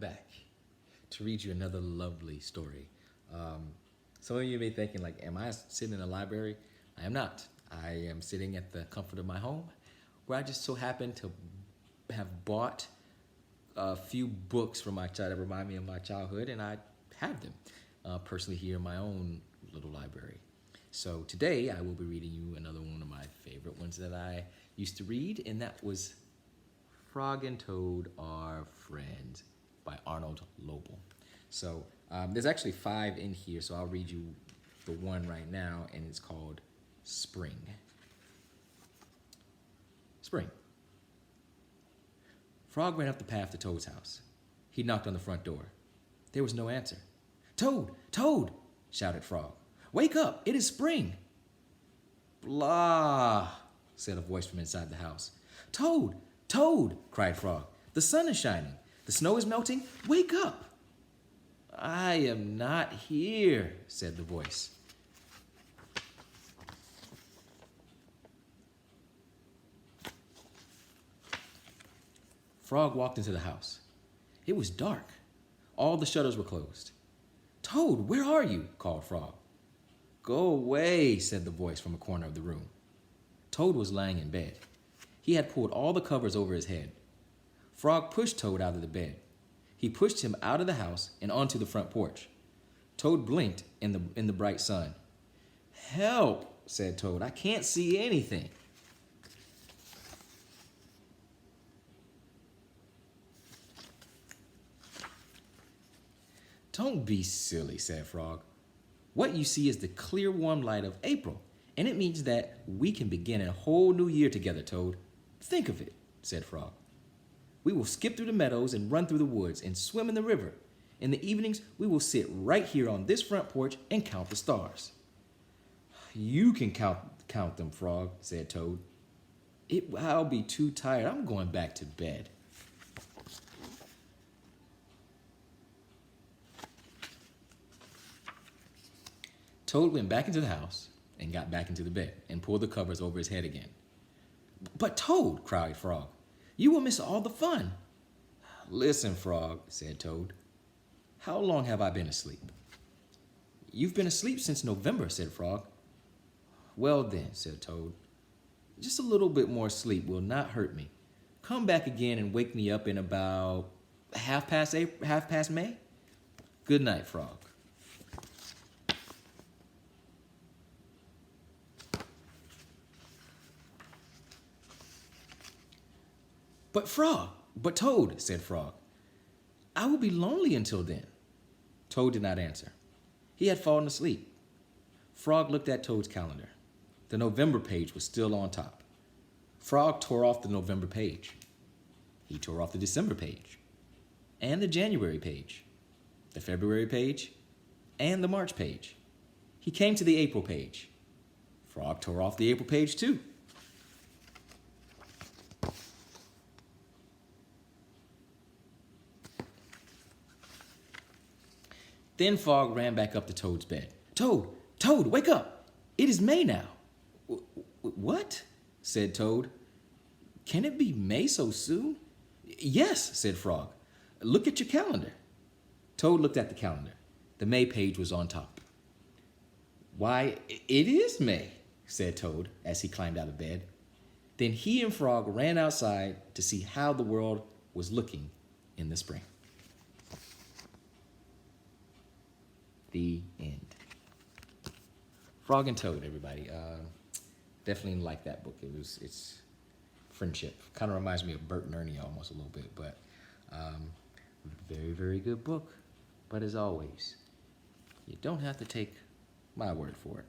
back to read you another lovely story. Some of you may be thinking, like, am I sitting in a library? I am not. I am sitting at the comfort of my home, where I just so happen to have bought a few books from my child that remind me of my childhood, and I have them personally here in my own little library. So today I will be reading you another one of my favorite ones that I used to read, and that was Frog and Toad Are Friends by Arnold Lobel. So there's actually 5 in here, so I'll read you the one right now, and it's called Spring. Spring. Frog ran up the path to Toad's house. He knocked on the front door. There was no answer. "Toad! Toad!" shouted Frog. "Wake up! It is spring!" "Blah!" said a voice from inside the house. "Toad! Toad!" cried Frog. "The sun is shining. The snow is melting. Wake up!" "I am not here," said the voice. Frog walked into the house. It was dark. All the shutters were closed. "Toad, where are you?" called Frog. "Go away," said the voice from a corner of the room. Toad was lying in bed. He had pulled all the covers over his head. Frog pushed Toad out of the bed. He pushed him out of the house and onto the front porch. Toad blinked in the bright sun. "Help," said Toad. "I can't see anything." "Don't be silly," said Frog. "What you see is the clear, warm light of April, and it means that we can begin a whole new year together, Toad. Think of it," said Frog. "We will skip through the meadows and run through the woods and swim in the river. In the evenings, we will sit right here on this front porch and count the stars." "You can count them, Frog," said Toad. I'll be too tired. I'm going back to bed." Toad went back into the house and got back into the bed and pulled the covers over his head again. "But Toad," cried Frog, "you will miss all the fun." "Listen, Frog," said Toad. "How long have I been asleep?" "You've been asleep since November," said Frog. "Well then," said Toad, "just a little bit more sleep will not hurt me. Come back again and wake me up in about half past May. Good night, Frog." But Toad," said Frog, "I will be lonely until then." Toad did not answer. He had fallen asleep. Frog looked at Toad's calendar. The November page was still on top. Frog tore off the November page. He tore off the December page, and the January page, the February page, and the March page. He came to the April page. Frog tore off the April page too. Then Frog ran back up to Toad's bed. "Toad, Toad, wake up! It is May now." "What?" said Toad. "Can it be May so soon?" "Yes," said Frog. "Look at your calendar." Toad looked at the calendar. The May page was on top. "Why, it is May," said Toad as he climbed out of bed. Then he and Frog ran outside to see how the world was looking in the spring. The end. Frog and Toad, everybody. Definitely like that book. It's friendship. Kind of reminds me of Bert and Ernie almost a little bit, but very, very good book. But as always, you don't have to take my word for it.